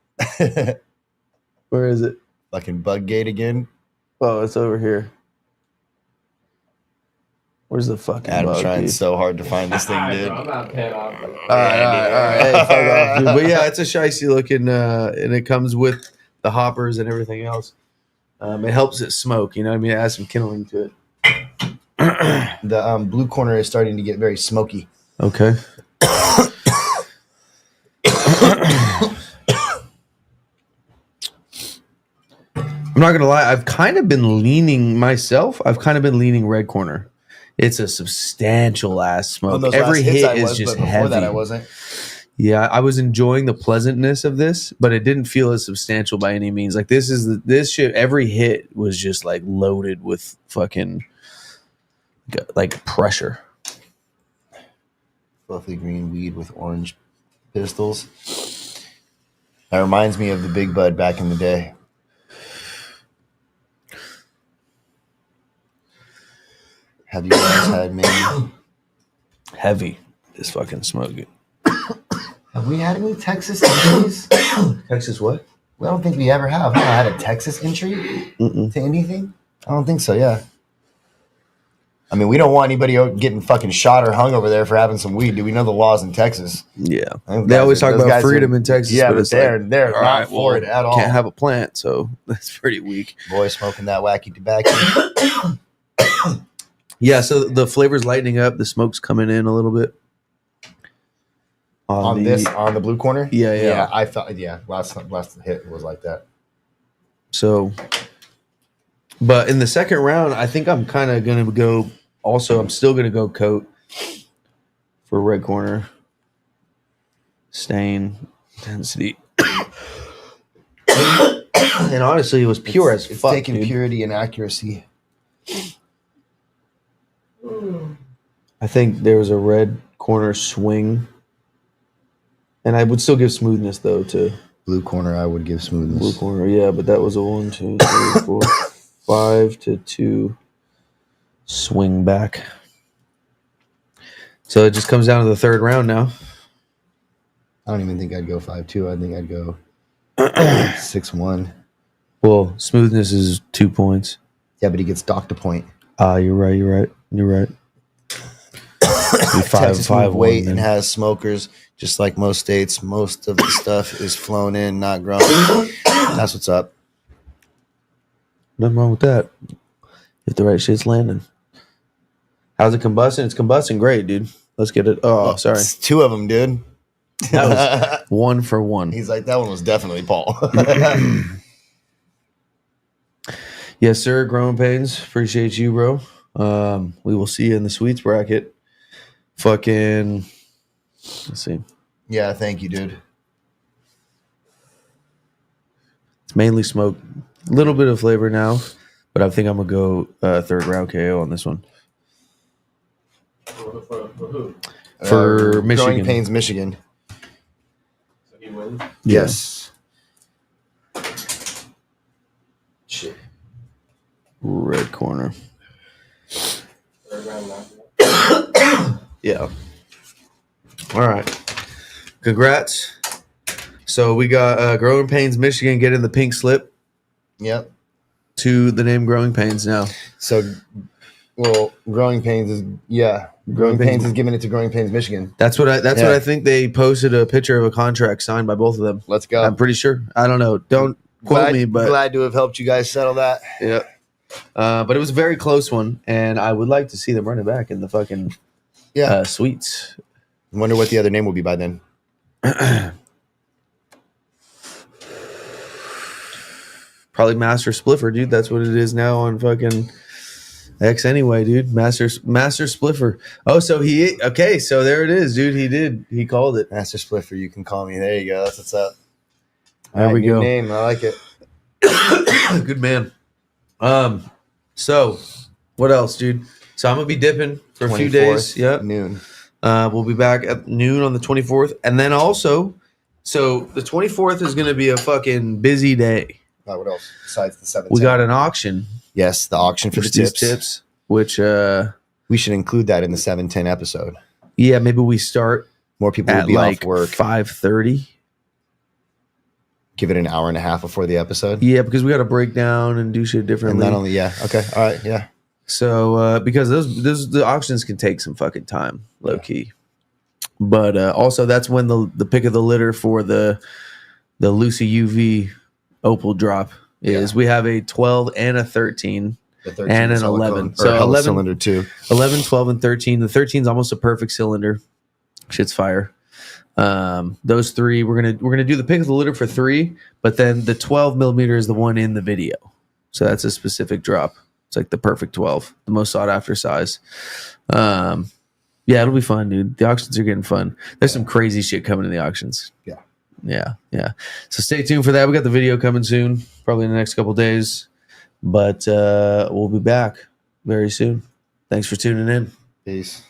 Where is it? Fucking bug gate again. Oh, it's over here. Where's the fucking Adam's bug, trying dude? so hard to find this thing, dude. I'm not paying off. All right. Hey, fuck off, dude. But yeah, it's a shicey looking, and it comes with the hoppers and everything else. It helps it smoke, you know what I mean? It adds some kindling to it. The Blue Corner is starting to get very smoky. Okay. I'm not gonna lie. I've kind of been leaning Red Corner. It's a substantial ass smoke. Every hit is just heavy. Before that, I wasn't. Yeah, I was enjoying the pleasantness of this, but it didn't feel as substantial by any means. Like this shit. Every hit was just like loaded with fucking like pressure. Fluffy green weed with orange pistils. That reminds me of the Big Bud back in the day. Have you guys had many? Heavy. This fucking smoking. Have we had any Texas entries? Texas what? Well, I don't think we ever have. Have I had a Texas entry to anything? I don't think so, yeah. I mean, we don't want anybody getting fucking shot or hung over there for having some weed. Do we know the laws in Texas? Yeah. They always talk about freedom in Texas. Yeah, but they're all not right, for it at all. Can't have a plant, so that's pretty weak. Boy, smoking that wacky tobacco. Yeah, so the flavor's lightening up. The smoke's coming in a little bit. On the blue corner? Yeah. I felt, last hit was like that. So, but in the second round, I think I'm kind of going to go. Also, I'm still going to go coat for red corner. Stain, intensity. And honestly, it was pure as fuck. Taking dude. purity and accuracy. I think there was a red corner swing. And I would still give smoothness, though, to Blue corner, I would give smoothness. blue corner. Yeah, but that was a 1, 2, 3, 4, 5 to 2 swing back. So it just comes down to the third round now. I don't even think I'd go 5-2. I think I'd go 6-1. Well, smoothness is 2 points. Yeah, but he gets docked a point. You're right. Texas five, weight one, and then. has smokers, just like most states. Most of the stuff is flown in, not grown. That's what's up. Nothing wrong with that. If the right shit's landing. How's it combusting? It's combusting great, dude. Let's get it. Oh, sorry. It's 2 of them, dude. That was 1 for 1. He's like, that one was definitely Paul. Yes, sir. Growing Pains. Appreciate you, bro. We will see you in the sweets bracket. Fucking, let's see. Yeah, thank you, dude. It's mainly smoke. A little bit of flavor now, but I think I'm going to go third round KO on this one. For who? For Michigan. Growing Pains, Michigan. So he wins? Yes. Shit. Red corner. Third round knockout. Yeah. All right. Congrats. So we got Growing Pains, Michigan getting the pink slip Yep. to the name Growing Pains now. So, well, Growing Pains is, Growing Pains is giving it to Growing Pains, Michigan. That's what I think. They posted a picture of a contract signed by both of them. Let's go. I'm pretty sure. I don't know. Don't quote me, but glad to have helped you guys settle that. yeah. But it was a very close one, and I would like to see them run it back in the fucking sweets. Wonder what the other name will be by then. Probably Master Spliffer, dude. That's what it is now on fucking X anyway, dude. Master Spliffer. Oh, so so there it is, dude. He called it. Master Spliffer, you can call me. There you go. That's what's up. There we new go. Name. I like it. Good man. So what else, dude? So I'm gonna be dipping for a few days. Yep. Noon. We'll be back at noon on the 24th, and then also, so the 24th is gonna be a fucking busy day. What else besides the 7th? We got an auction. Yes, the auction for the tips, which we should include that in the 710 episode. yeah, maybe we start More people will at be like off work. 5:30. Give it an hour and a half before the episode. Yeah, because we got to break down and do shit And differently. not only, okay, all right, yeah. So because the auctions can take some fucking time, low key. But also that's when the pick of the litter for the Lucy UV Opal drop is. Yeah. We have a 12 and a 13 The 13 and an silicone, 11. or So hella 11 cylinder too. 11, 12, and 13. The 13 is almost a perfect cylinder. Shit's fire. Those three, we're gonna do the pick of the litter for 3, but then the 12 millimeter is the one in the video. So that's a specific drop. It's like the perfect 12, the most sought after size. Yeah, it'll be fun, dude. The auctions are getting fun. There's some crazy shit coming in the auctions. Yeah. So stay tuned for that. We got the video coming soon, probably in the next couple days. But we'll be back very soon. Thanks for tuning in. Peace.